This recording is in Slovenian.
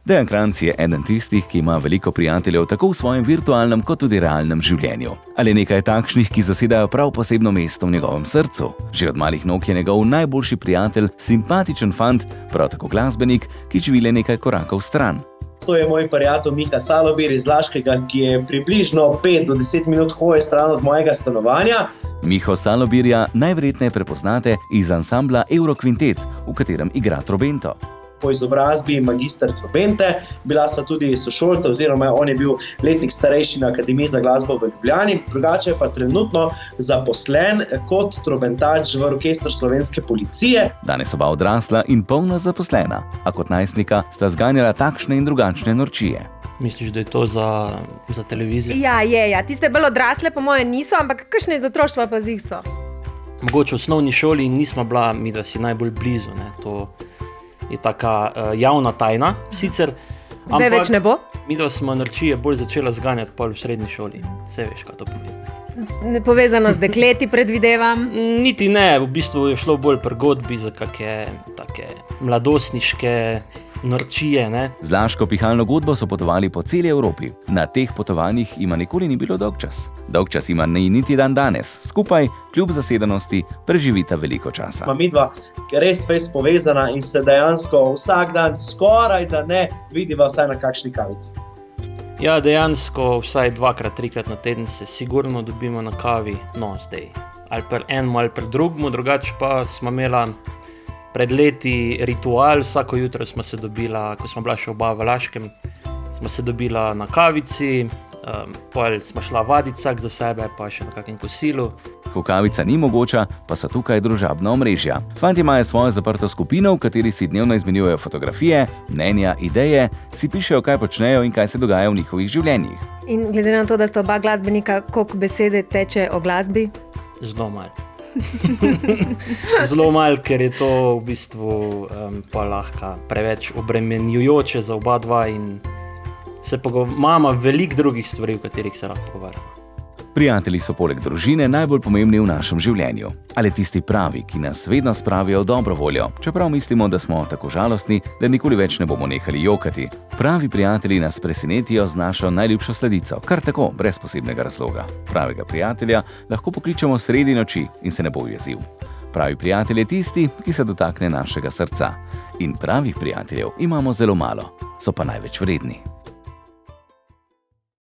Dejan Kranjc je eden tistih, ki ima veliko prijateljev tako v svojem virtualnem kot tudi realnem življenju. Ali nekaj takšnih, ki zasedajo prav posebno mesto v njegovem srcu. Že od malih nog je njegov najboljši prijatelj, simpatičen fant, prav tako glasbenik, ki živi le nekaj korakov stran. To je moj prijatelj Miha Salobir iz Laškega, ki je približno 5 do 10 minut hoje stran od mojega stanovanja. Miho Salobirja najverjetneje prepoznate iz ansambla Eurokvintet, v katerem igra trobento. Po izobrazbi magister trobente, bila sva tudi sošolca oziroma on je bil letnik starejši na Akademiji za glasbo v Ljubljani, drugače pa trenutno zaposlen kot trobentač v orkestru Slovenske policije. Danes oba odrasla in polno zaposlena, a kot najstnika sta zganjala takšne in drugačne norčije. Misliš, da je to za televizijo? Ja, je. Tiste bolj odrasle po moje niso, ampak kakšne iz otroštva pa zih so. Mogoče v osnovni šoli nismo bila midva si najbolj blizu, ne, to je taka javna tajna, sicer. Zdaj več ne bo? Midva smo norčije bolj začela zganjati pol v srednji šoli. Vse veš, kaj to pomeni. Povezano z dekleti, predvidevam? Niti ne, v bistvu je šlo bolj pri godbi za kakšne take mladostniške norčije, ne. Z Laško pihalno godbo so potovali po celi Evropi. Na teh potovanjih ima nikoli ni bilo dolgčas. Dolgčas ima niti dan danes. Skupaj, kljub zasedenosti, preživita veliko časa. Midva res fejs povezana in se dejansko vsak dan skoraj da ne vidiva vsaj na kakšni kavici. Ja, dejansko vsaj 2-krat, 3-krat na teden se sigurno dobimo na kavi, no zdaj. Ali pri enemu ali pri drugemu, drugače pa smo imela pred leti ritual, vsako jutro smo se dobila, ko smo bila še oba v Laškem, smo se dobila na kavici, pol smo šla vadit vsak za sebe, pa še na kakem kosilu. Ko kavica ni mogoča, pa so tukaj družabna omrežja. Fantje imajo svojo zaprto skupino, v kateri si dnevno izmenjujejo fotografije, mnenja, ideje, si pišejo, kaj počnejo in kaj se dogaja v njihovih življenjih. In glede na to, da sta oba glasbenika, koliko besede teče o glasbi? Zelo malo. Zelo malo, ker je to v bistvu pa lahko preveč obremenjujoče za oba dva in imamo veliko drugih stvari, v katerih se lahko pogovarjamo. Prijatelji so poleg družine najbolj pomembni v našem življenju. Ali tisti pravi, ki nas vedno spravijo v dobro voljo, čeprav mislimo, da smo tako žalostni, da nikoli več ne bomo nehali jokati. Pravi prijatelji nas presenetijo z našo najljubšo sladico, kar tako, brez posebnega razloga. Pravega prijatelja lahko pokličemo sredi noči in se ne bo ujezil. Pravi prijatelj je tisti, ki se dotakne našega srca. In pravih prijateljev imamo zelo malo, so pa največ vredni.